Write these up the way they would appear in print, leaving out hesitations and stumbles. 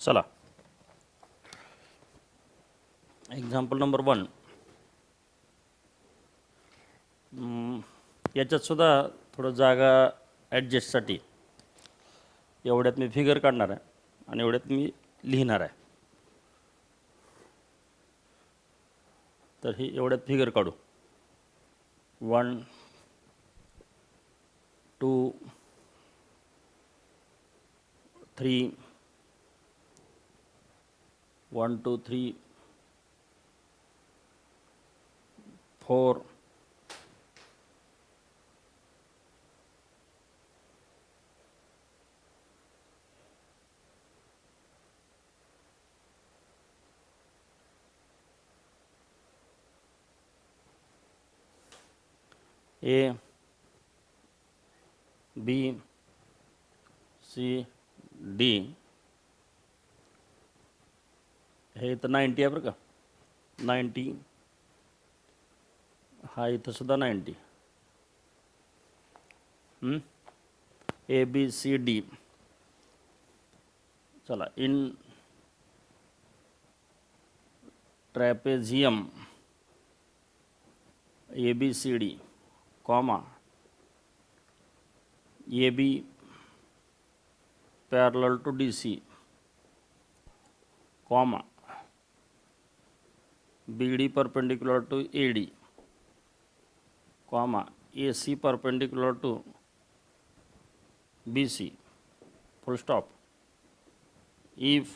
चला example number 1. याच्यात सुद्धा थोडं जागा ॲडजस्टसाठी एवढ्यात मी फिगर काढणार आहे आणि एवढ्यात मी लिहिणार आहे. तर ही एवढ्यात फिगर काढू. 1 2 3 1 2 3 4 A B C D. हे इथं 90 आहे बरं का. 90 हा इथं सुद्धा 90. A B C D. चला in trapezium ABCD comma AB parallel to DC comma BD perpendicular to AD comma AC perpendicular to BC full stop. If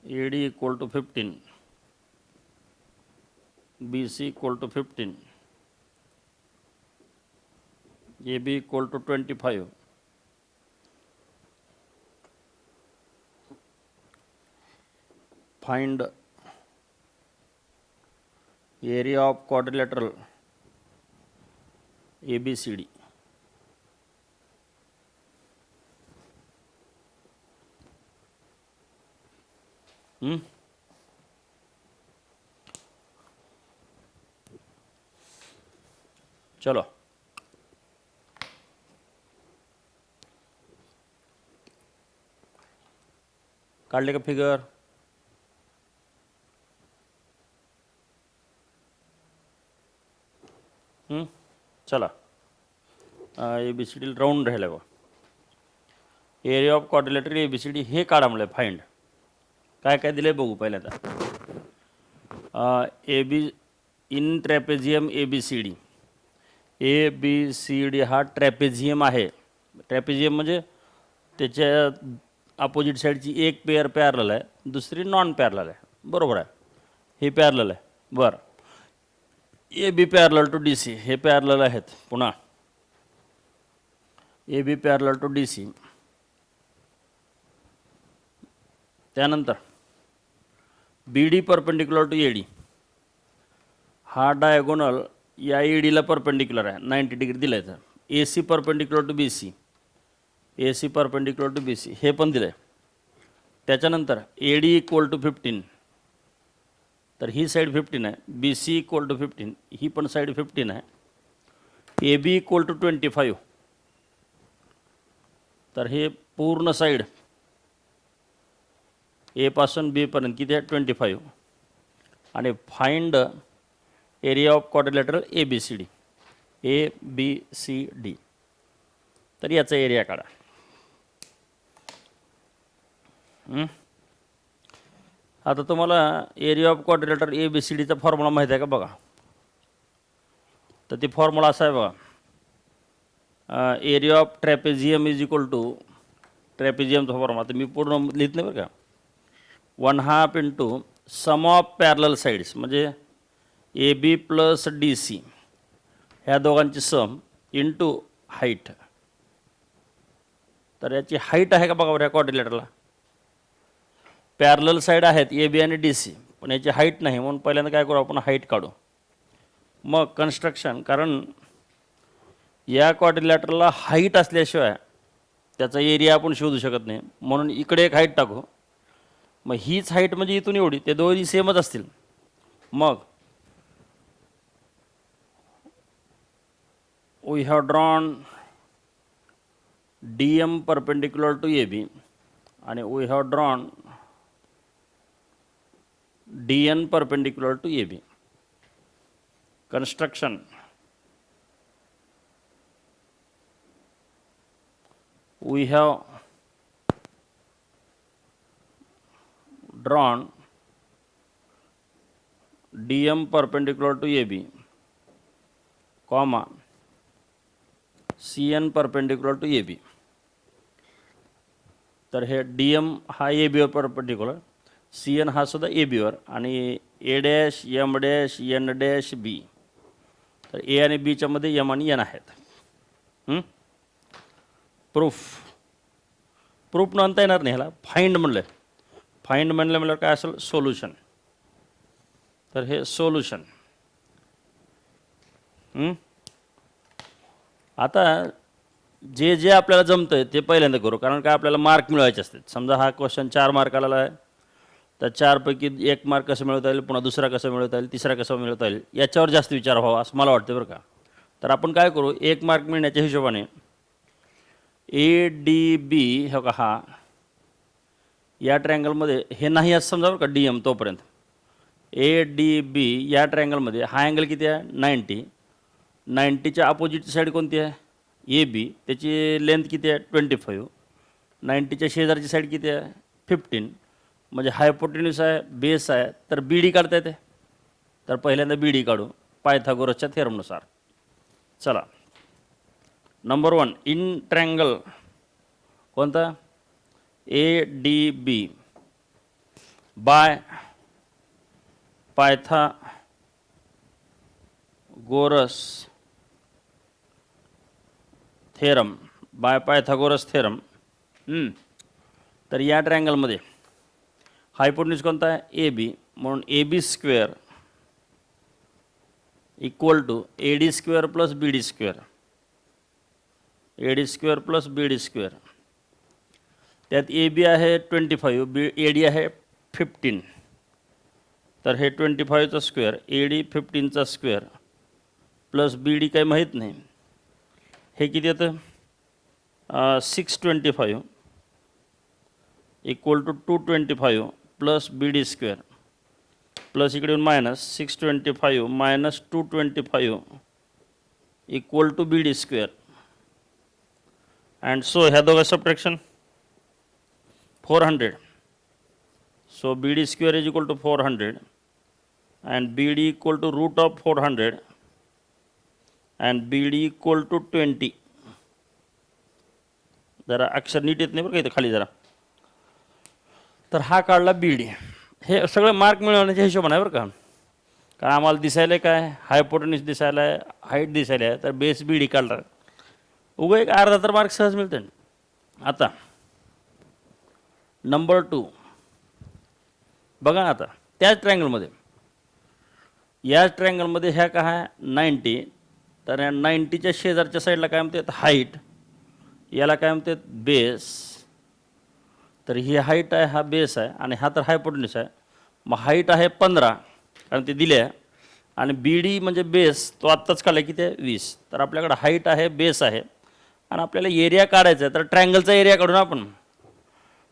AD equal to 15, BC equal to 15, AB equal to 25, find area of quadrilateral ABCD. चलो काढले का figure. चला ABCD round राहिलं बा. Area of quadrilateral ABCD हे काढा म्हणलं. Find काय काय दिलं बघू पहिल्यांदा. AB in trapezium ABCD. ABCD हा ट्रॅपेझियम आहे. ट्रॅपेझियम म्हणजे त्याच्या अपोजिट साईडची एक पेअर पॅरलल आहे, दुसरी नॉन पॅरलल आहे. बरोबर आहे. हे पॅरलल आहे. बरं. AB पॅरलल टू DC हे पॅरलल आहेत. पुन्हा AB पॅरलल टू DC. त्यानंतर BD परपेंडिक्युलर टू AD हा डायगोनल या ADला परपेंडिक्युलर आहे. 90 डिग्री दिलं आहे. तर AC perpendicular to BC, AC perpendicular to BC हे पण दिलं आहे. त्याच्यानंतर AD इक्वल टू 15, तर ही साईड 15 आहे. BC इक्वल टू 15 ही पण साईड 15 आहे. AB इक्वल टू 25, तर हे पूर्ण साईड A पासून B पर्यंत किती आहे 25. आणि find area of quadrilateral ABCD ABCD. तर याचा एरिया काढा. आता तुम्हाला एरिया ऑफ क्वाड्रिलेटरल ABCDचा फॉर्म्युला माहीत आहे का बघा. तर ती फॉर्म्युला असा आहे बघा. Area of trapezium is equal to ट्रॅपेझियमचा फॉर्म्युला आता मी पूर्ण लिहित नाही बरं का. 1/2 into sum of parallel sides म्हणजे AB प्लस DC ह्या दोघांची सम इंटू हाईट. तर याची हाईट आहे का बघा बरं ह्या क्वाड्रिलेटरला. पॅरलल साईड आहेत AB आणि DC, पण याची हाईट नाही. म्हणून पहिल्यांदा काय करू आपण हाईट काढू. मग कन्स्ट्रक्शन, कारण या क्वाड्रिलेटरला हाईट असल्याशिवाय त्याचा एरिया आपण शोधू शकत नाही. म्हणून इकडे एक हाईट टाकू. मग हीच हाईट म्हणजे इथून एवढी, ते दोन्ही सेमच असतील. मग we have drawn DM perpendicular to AB आणि we have drawn DN perpendicular to AB. Construction. We have drawn DM perpendicular to AB, comma CN perpendicular to AB. तर हे DM हा AB वर परपेंडिक्युलर, CN हा सुद्धा AB वर, आणि A dash M dash N dash B. तर A आणि B च्या मध्ये M आणि N आहेत. प्रूफ म्हणता येणार नाही, ह्याला फाइंड म्हणलं. फाइंड म्हणलं काय असेल, सोल्युशन. तर हे सोल्युशन. आता जे जे आपल्याला जमतंय ते पहिल्यांदा करू, कारण काय आपल्याला मार्क मिळवायचे असतात. समजा हा क्वेश्चन 4 मार्काला आहे, तर 4 पैकी 1 मार्क कसं मिळवता येईल, पुन्हा दुसरा कसं मिळवता येईल, तिसरा कसं मिळवता येईल, याच्यावर जास्त विचार व्हावा असं मला वाटतं बरं का. तर आपण काय करू, 1 मार्क मिळण्याच्या हिशोबाने ADB हो का, हा या ट्रायंगलमध्ये हे नाही असं समजा बरं का, DM तोपर्यंत. ADB या ट्रायंगलमध्ये हा अँगल किती आहे, 90. 90च्या अपोजिटची साईड कोणती आहे, AB. त्याची लेंथ किती आहे, 25. 90च्या शेजारची साईड किती आहे, 15. म्हणजे हायपोटेन्यूस आहे, बेस आहे, तर BD काढता येते. तर पहिल्यांदा BD काढू पायथागोरसच्या थेरमनुसार. चला, नंबर 1 इन ट्रायंगल कोणता, ADB by Pythagoras theorem, by Pythagoras theorem. तर या ट्रायंगलमध्ये हायपोटेन्यूस कोणता आहे, AB. म्हणून AB square equal to AD square plus BD square. AD square plus BD square. त्यात AB आहे 25, AD आहे 15. तर हे 25चा स्क्वेअर, AD 15चा स्क्वेअर प्लस BD काही माहीत नाही. हे किती येतं, 625 equal to 225 plus BD square plus इकडे minus 625 minus 225 equal to BD square. And so ह्या दोघं subtraction 400. So BD square is equal to 400 and BD equal to root of 400 and BD equal to 20. जरा अक्षर नीट येत नाही बरं का इथं खाली जरा. तर हा काढला BD. हे सगळं मार्क मिळवण्याच्या हिशोबाने आहे बरं का, कारण आम्हाला दिसायला काय, हायपोटेन्यूस दिसायला आहे, हाईट दिसायला आहे, तर बेस BD काढला. उगा एक अर्धा तर मार्क सहज मिळते. आता नंबर 2 बघा. आता त्याच ट्रायंगलमध्ये, याच ट्रायंगलमध्ये ह्या काय आहे 90. तर या 90च्या शेजारच्या साईडला काय म्हणतात, हाईट. याला काय म्हणतात, बेस. तर ही हाईट आहे, हा बेस आहे, आणि हा तर हायपोटेन्यूस आहे. मग हाईट आहे 15, कारण ते दिले आहे, आणि BD म्हणजे बेस तो आत्ताच काढला किती आहे, 20. तर आपल्याकडे हाईट आहे, बेस आहे, आणि आपल्याला एरिया काढायचा आहे. तर ट्रायंगलचा एरिया काढून आपण.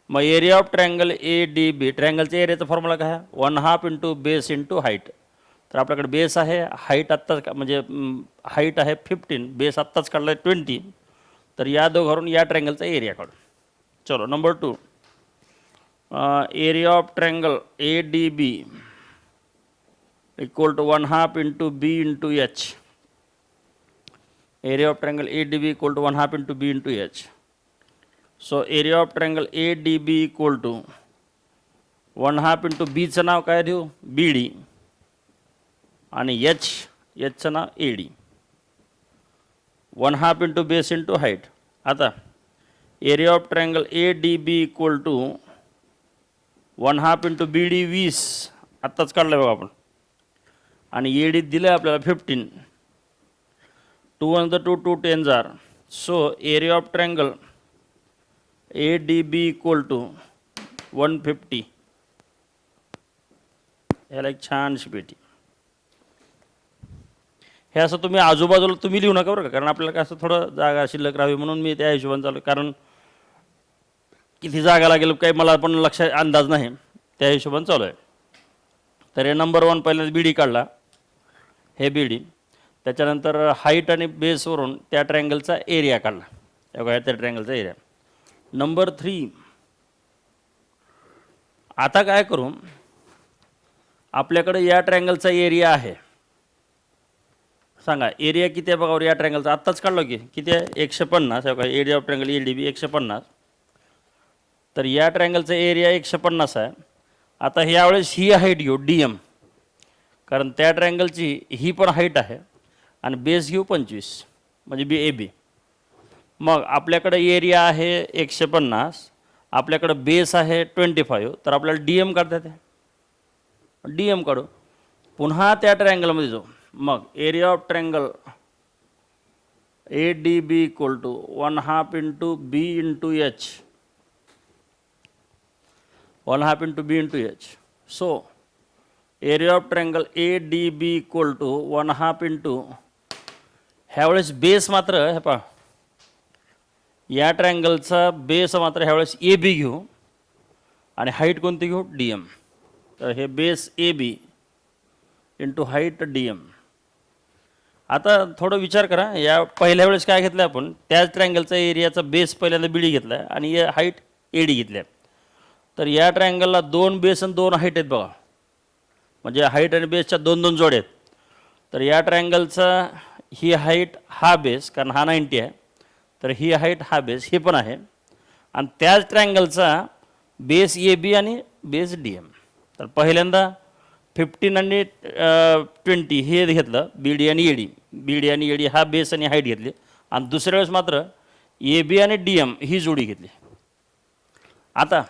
मग एरिया ऑफ ट्रायंगल ADB, ट्रायंगलच्या एरियाचा फॉर्म्युला काय आहे, 1/2 इंटू बेस इंटू हाईट. तर आपल्याकडे बेस आहे, हाईट आत्ताच म्हणजे हाईट आहे 15, बेस आत्ताच काढला आहे 20. तर या दोघांवरून या ट्रायंगलचा एरिया काढू. चलो number 2, area of triangle ADB equal to 1/2 into B into H. Area of triangle ADB equal to 1/2 into B into H. So area of triangle ADB equal to 1/2 into बीचं नाव काय देऊ, BD, आणि Hचं नाव AD. 1/2 into base into height. आता area of triangle ADB equal to 1/2 into BD 20, आत्ताच काढलं बघा आपण, आणि AD दिलं आहे आपल्याला 15. 2 1 2 2 10 जार. So area of triangle ADB equal to 150. याला एक छानशी पेटी. हे असं तुम्ही आजूबाजूला तुम्ही लिहू नका बरं का, कारण आपल्याला काय असं थोडं जागा शिल्लक राहावी म्हणून मी त्या हिशोबाने चालू. कारण किती जागा लागेल काही मला पण लक्षात अंदाज नाही, त्या हिशोबाने चालू आहे. तर हे नंबर 1 पहिल्यांदा बी डी काढला, हे बी डी. त्याच्यानंतर हाईट आणि बेसवरून त्या ट्रँगलचा एरिया काढला, बघा त्या ट्रँगलचा एरिया. नंबर 3, आता काय करू, आपल्याकडे या ट्रँगलचा एरिया आहे, सांगा एरिया किती आहे बघा या ट्रँगलचा. आत्ताच काढलो की किती आहे, 150. बघा area of triangle A D B 150. तर या ट्रँगलचा एरिया 150 आहे. आता यावेळेस ही हाईट घेऊ डी एम, कारण त्या ट्रँगलची ही पण हाईट आहे, आणि बेस घेऊ 25 म्हणजे बी ए बी. मग आपल्याकडे एरिया आहे 150, आपल्याकडे बेस आहे 25, तर आपल्याला डी एम काढता येते, डी एम काढू. पुन्हा त्या ट्रँगलमध्ये जाऊ, मग area of triangle A D B equal to 1/2 into B into H, 1/2 into B into H. So area of triangle A D B equal to 1/2 into, ह्यावेळेस बेस मात्र हे पहा, या ट्रँगलचा बेस मात्र ह्यावेळेस ए बी घेऊ, आणि हाईट कोणती घेऊ, डी एम. तर हे base A B into height D M. आता थोडं विचार करा, या पहिल्या वेळेस काय घेतलं आपण, त्याच ट्रँगलचा एरियाचा बेस पहिल्यांदा बी डी घेतला आहे आणि या हाईट ए डी घेतल्या. तर या ट्रँगलला 2 बेस आणि 2 हाईट आहेत बघा, म्हणजे हाईट आणि बेसच्या 2-2 जोड्या आहेत. तर या ट्रँगलचा ही हाईट हा बेस, कारण हा 90 आहे, तर ही हाईट हा बेस हे पण आहे, आणि त्याच ट्रँगलचा बेस ए बी आणि बेस डी एम. तर पहिल्यांदा 15 आणि 20 हे घेतलं बी डी आणि ए डी, बी डी आणि ए डी हा बेस आणि हाईट घेतली, आणि दुसऱ्या वेळेस मात्र ए बी आणि डी एम ही जोडी घेतली. आता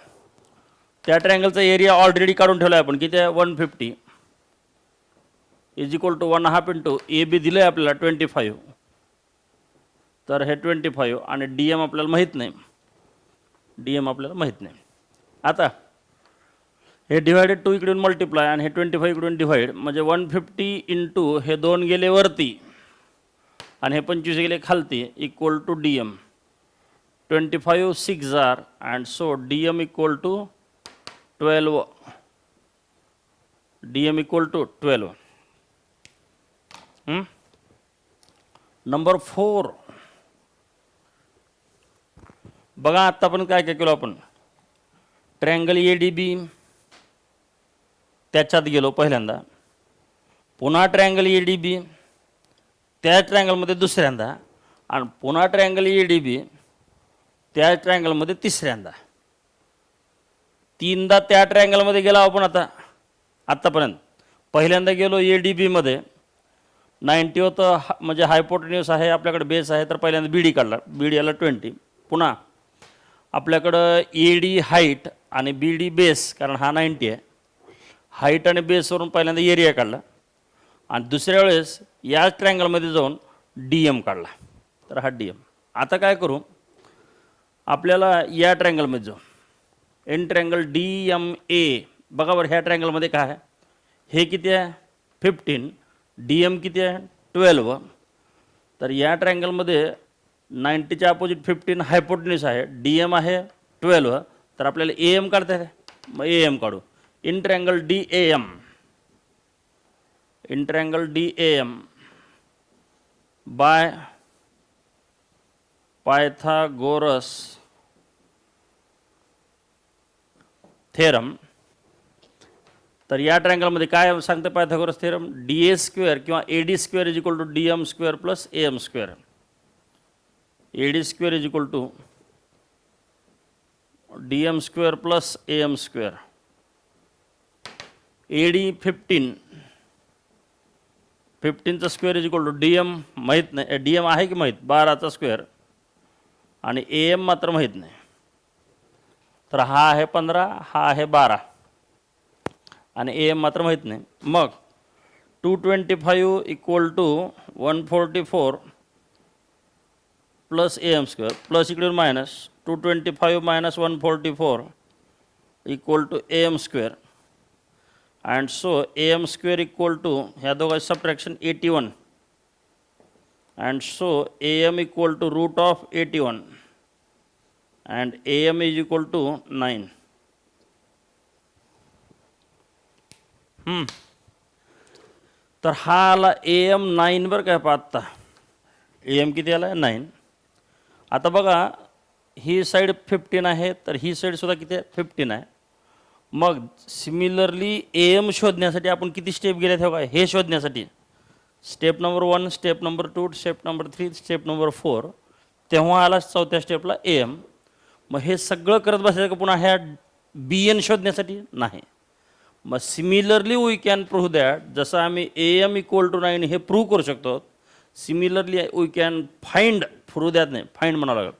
त्या ट्रँगलचा एरिया ऑलरेडी काढून ठेवला आहे आपण, किती आहे 150 is equal to 1/2 into A B दिलं आहे आपल्याला 25, तर हे 25, आणि डी एम आपल्याला माहीत नाही, डी एम आपल्याला माहीत नाही. आता हे डिवायडेड 2 इकडून मल्टिप्लाय, आणि हे 25 इकडून डिवाईड, म्हणजे 150 इंटू हे 2 गेले वरती आणि हे 25 गेले खालती, equal to D M. 25 6 are, and so D M equal to 12, D M equal to 12. Number 4 बघा, आत्ता पण काय काय केलं आपण, ट्रँगल ए डी बी त्याच्यात गेलो पहिल्यांदा, पुन्हा ट्रँगल ए डी बी त्या ट्रँगलमध्ये दुसऱ्यांदा, आणि पुन्हा ट्रँगल ए डी बी त्या ट्रँगलमध्ये तिसऱ्यांदा. 3दा त्या ट्रँगलमध्ये गेला आपण. आत्तापर्यंत पहिल्यांदा गेलो ए डी बीमध्ये, 90 होतं, म्हणजे हायपोटेन्यूस आहे आपल्याकडे, बेस आहे, तर पहिल्यांदा बी डी काढला, बी डी आला 20. पुन्हा आपल्याकडं ए डी हाईट आणि बी डी बेस, कारण हा 90 आहे, हाईट आणि बेसवरून पहिल्यांदा एरिया काढला, आणि दुसऱ्या वेळेस याच ट्रँगलमध्ये जाऊन डी एम काढला, तर हा डी एम. आता काय करू, आपल्याला या ट्रँगलमध्ये जाऊ, in triangle D M A, बघा बरं ह्या ट्रँगलमध्ये काय आहे, हे किती आहे 15, डी एम किती आहे 12. तर या ट्रँगलमध्ये 90च्या अपोजिट 15 हायपोटेन्यूस आहे, डी एम आहे 12, तर आपल्याला ए एम काढता येते, मग ए एम काढू. In triangle D A M, in triangle D A M by Pythagoras theorem. तर या ट्रँगलमध्ये काय सांगतं Pythagoras theorem, D A square किंवा A D square is equal to D M square plus A M square. A D square is equal to D M square plus A M square. A D 15चा square is equal to D M माहीत नाही, D M आहे की माहीत 12चा square, आणि A M मात्र माहीत नाही. तर हा आहे 15, हा आहे 12, आणि ए एम मात्र माहीत नाही. मग 225 equal to 144 plus A M square, plus इकडून minus 225 minus 144 equal to A M square. And so am square equal to, ह्या दोघांची subtraction 81, and so am equal to root of 81, and AM is equal to 9. तर हा आला AM 9 बरं काय पहा आत्ता AM किती आला 9. आता बघा ही साईड 15 आहे तर ही साईडसुद्धा किती आहे 15 आहे. मग सिमिलरली AM शोधण्यासाठी आपण किती स्टेप गेले ते बघा. हे शोधण्यासाठी step number 1, step number 2, step number 3, step number 4, तेव्हा आला चौथ्या स्टेपला AM. मग हे सगळं करत बसायचं का पुन्हा ह्या BN शोधण्यासाठी नाही. मग similarly we can prove that जसं आम्ही AM इक्वल टू 9 हे प्रूव्ह करू शकतो, similarly we can find, prove that नाही फाइंड म्हणावं लागेल,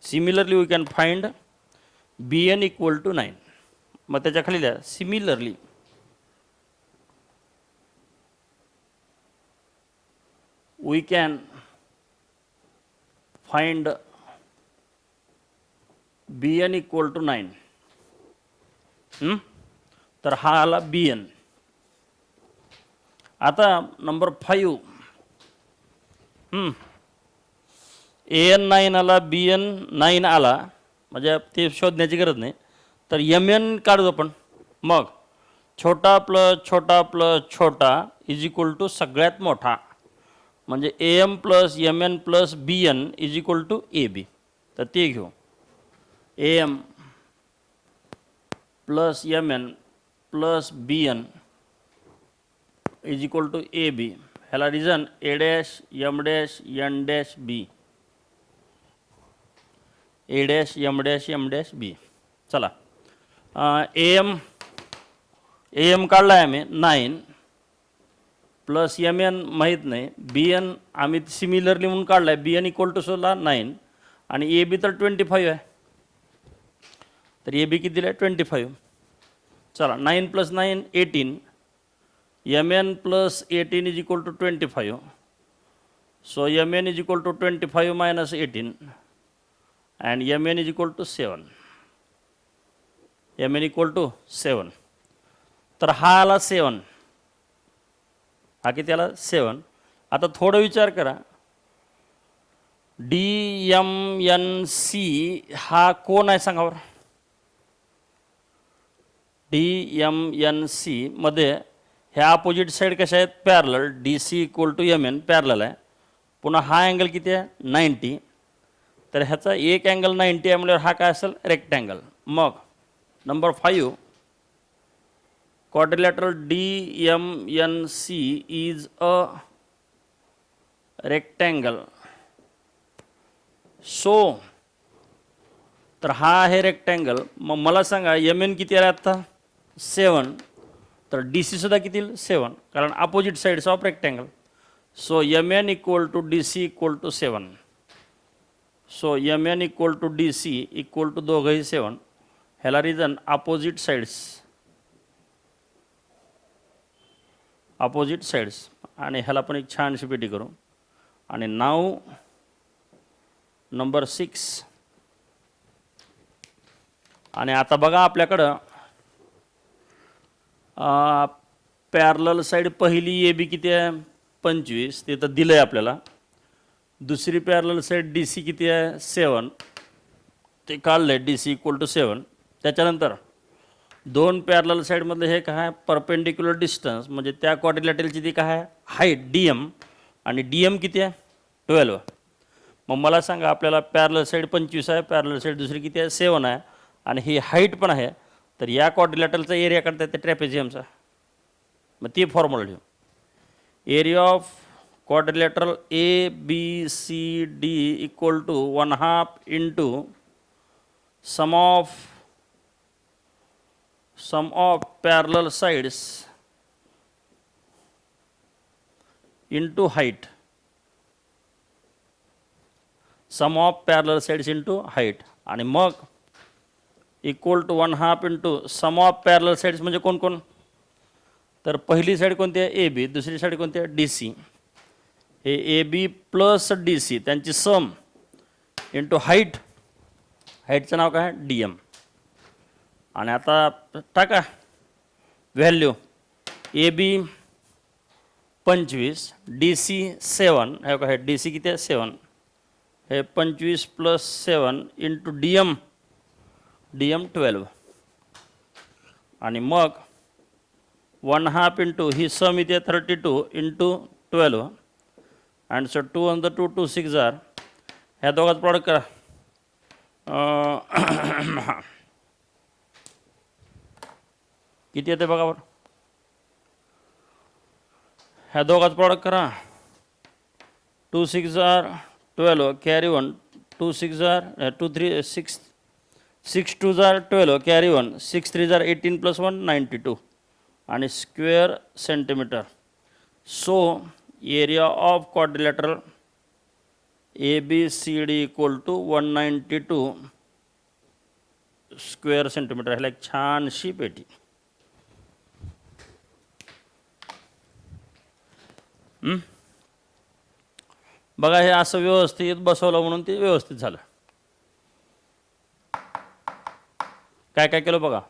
similarly we can find BN equal to 9. मग त्याच्या खाली द्या similarly we can find BN equal to 9. तर हा आला BN. आता नंबर 5 AN 9 आला, BN 9 आला, म्हणजे ते शोधण्याची गरज नाही. तर MN काढू आपण. मग छोटा प्लस छोटा प्लस छोटा इज इक्वल टू सगळ्यात मोठा, म्हणजे AM plus MN plus BN is equal to AB. तर ते घेऊ AM plus MN plus BN is equal to AB. ह्याला reason A dash M dash N dash B, A dash M dash M dash B. चला AM काढला आहे आम्ही 9 plus MN माहीत नाही, BN आम्ही सिमिलरली म्हणून काढला आहे, BN इक्वल टू सोला 9 आणि AB तर 25 आहे. तर AB किती दिलं आहे 25. चला 9 plus 9 18, MN plus 18 is equal to 25. So MN is equal to 25 minus 18 and MN is equal to 7. MN equal to 7. तर हा आला 7, हा किती आला 7. आता थोडं विचार करा, DMNC हा कोण आहे सांगा बरं. DMNC मध्ये ह्या अपोजिट साईड कशा आहेत parallel, DC equal to MN parallel आहे. पुन्हा हा अँगल किती आहे 90. तर ह्याचा एक अँगल 90 आहे म्हणजे हा काय असेल रेक्टँगल. मग number 5 quadrilateral DMNC is a rectangle. So तर हा आहे रेक्टँगल. मग मला सांगा MN किती आहे आता 7, तर DC सुद्धा किती येईल 7, कारण opposite sides of rectangle. So MN equal to DC equal to 7. So MN equal to DC equal to दोघंही 7. ह्याला रिझन अपोजिट साइड्स आणि ह्याला पण एक छानशी पेटी करू. आणि नाव नंबर 6. आणि आता बघा आपल्याकडं पॅरलल साईड पहिली AB किती आहे 25, ते तर दिलं आहे आपल्याला. दुसरी पॅरलल साईड DC किती आहे 7, ते काढलं आहे DC इक्वल टू 7. त्याच्यानंतर दोन पॅरलल साईडमधलं हे काय आहे परपेंडिक्युलर डिस्टन्स, म्हणजे त्या क्वाड्रिलॅटरलची ती काय आहे हाईट DM, आणि DM किती आहे 12. मग मला सांगा आपल्याला पॅरलल साईड 25 आहे, पॅरलल साईड दुसरी किती आहे 7 आहे, आणि ही हाईट पण आहे. तर या क्वाड्रिलॅटरलचा एरिया काढता येते ट्रॅपेझियमचा. मग ती फॉर्म्युला लिहू. Area of quadrilateral ABCD equal to 1/2 into sum of parallel sides into height. Sum of parallel sides into height. आणि मग equal to 1/2 into sum of parallel sides म्हणजे कोण कोण, तर पहिली साईड कोणती आहे AB, दुसरी साईड कोणती आहे DC. हे AB प्लस DC त्यांची सम इंटू हाईटचं नाव काय आहे DM. आणि आता टाका व्हॅल्यू. AB 25, DC 7, हे बघा हे DC किती आहे 7, हे 25 प्लस 7 इंटू DM DM 12 आणि मग 1/2 इंटू ही सम इथे 32 into 12 and so 2 on the 2 2 6 are ह्या दोघांचं प्रॉडक्ट करा. किती येते बघा बरं, ह्या दोघांचं प्रॉडक्ट करा. 2 6 are 12 carry 1 2 6 are 2 3 6 6 2 are 12 carry 1 6 3 are 18 + 1 92 आणि square centimetre. So area of quadrilateral ABCD = 192 square centimetre. ह्याला एक छानशी पेटी. बघा हे असं व्यवस्थित बसवलं म्हणून ते व्यवस्थित झालं. काय काय केलं बघा.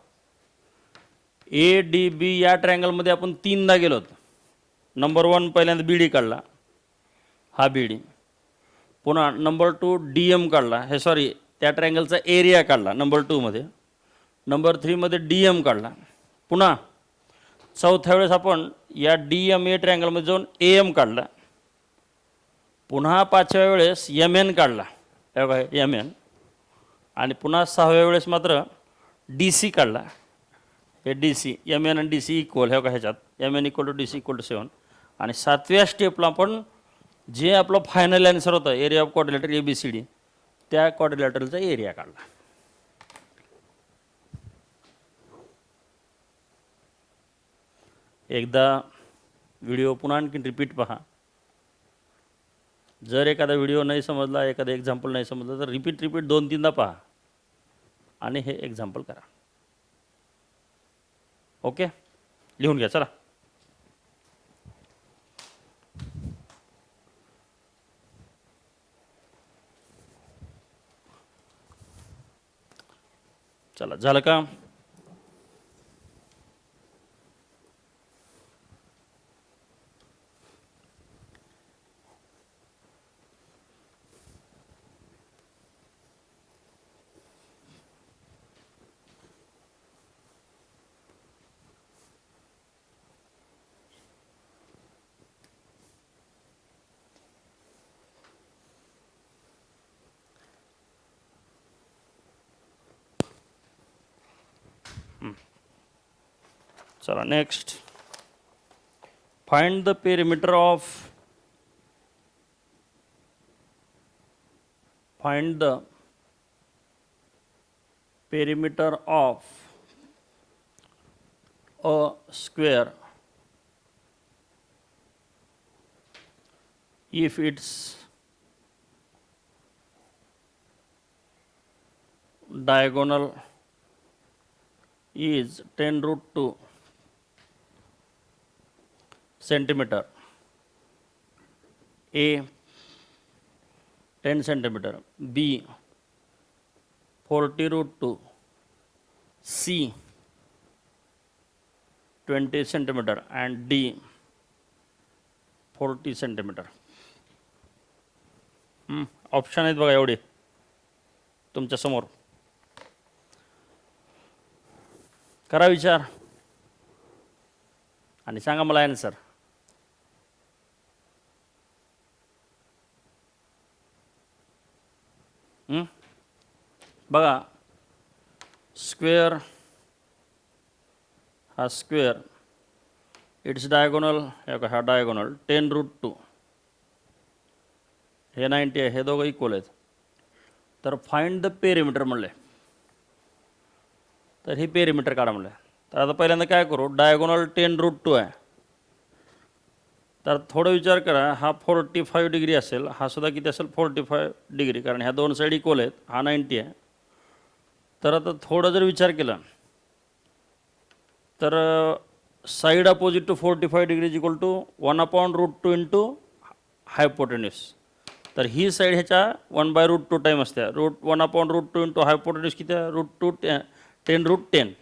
ADB या ट्रायंगलमध्ये आपण 3दा गेलो होतो. नंबर 1 पहिल्यांदा BD काढला, हा BD. पुन्हा नंबर 2 DM काढला, हे सॉरी त्या ट्रायंगलचा एरिया काढला नंबर 2 मध्ये. नंबर 3 मध्ये DM काढला. पुन्हा चौथ्या वेळेस आपण या DMA ट्रायंगलमध्ये जाऊन AM काढला. पुन्हा 5व्या वेळेस MN काढला, हे बघा MN. आणि पुन्हा 6व्या वेळेस मात्र DC काढला, हे DC. MN आणि DC इक्वल, हे बघा ह्याच्यात MN = DC = 7. आणि 7व्या स्टेपला आपण जे आपलं फायनल आन्सर होतं एरिया ऑफ क्वाड्रिलॅटर ABCD त्या क्वाड्रिलॅटरचा एरिया काढला. एकदा व्हिडिओ पुन्हा आणखीन रिपीट पहा. जर एखादा व्हिडिओ नाही समजला, एखादा एक्झाम्पल नाही समजलं तर रिपीट 2-3दा पहा आणि हे एक्झाम्पल करा. ओके, लिहून घ्या चला. चला झालं का. चला next. Find the perimeter of a square if its diagonal is 10√2 centimeter. A 10 centimeter, B 40√2, C 20 centimeter and D 40 centimeter. Option आहेत बघा एवढे तुमच्या समोर. करा विचार आणि सांगा मला आन्सर. बघा स्क्वेअर, हा स्क्वेअर, इट्स डायगोनल, हा डायगोनल 10√2, हे 90 आहे, हे दोघं इक्वल आहेत. तर फाइंड द पेरिमीटर म्हणले, तर हे पेरिमीटर काढा म्हणलं. तर आता पहिल्यांदा काय करू, डायगोनल 10√2 आहे. तर थोडं विचार करा, हा 45 डिग्री असेल, हा सुद्धा किती असेल 45 डिग्री, कारण ह्या दोन साईड इक्वल आहेत, हा 90 आहे. तर आता थोडं जर विचार केला तर side opposite to 45 degree = 1/√2 into hypotenuse. तर ही साईड ह्याच्या 1/√2 टाईम असते. 1/√2 इंटू हायपोटेन्यूस किती आहे, √2 10√10.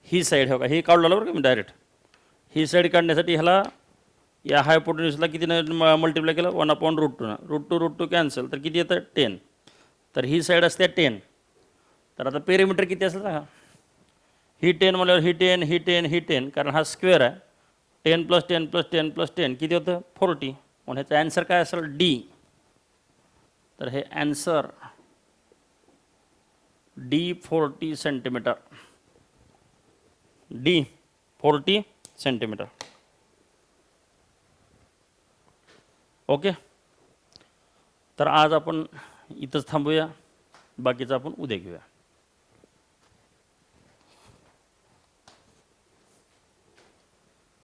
ही साईड हो का, हे काढलं बरं का मी डायरेक्ट. ही साईड काढण्यासाठी ह्याला या हायपोटेन्यूसला किती मल्टिप्लाय केलं, 1/√2. √2 कॅन्सल, तर किती येतं 10. तर ही साईड असते 10. तर आता पेरिमीटर किती असेल सांगा. ही 10 म्हणल्यावर ही 10 ही 10 ही 10, कारण हा स्क्वेअर आहे. 10 + 10 + 10 + 10 किती होतं 40. म्हणून ह्याचा ॲन्सर काय असेल डी. तर हे answer D 40 centimetre. D 40 centimetre. Okay. तर आज आपण इथंच थांबूया, बाकीचं आपण उद्या घेऊया.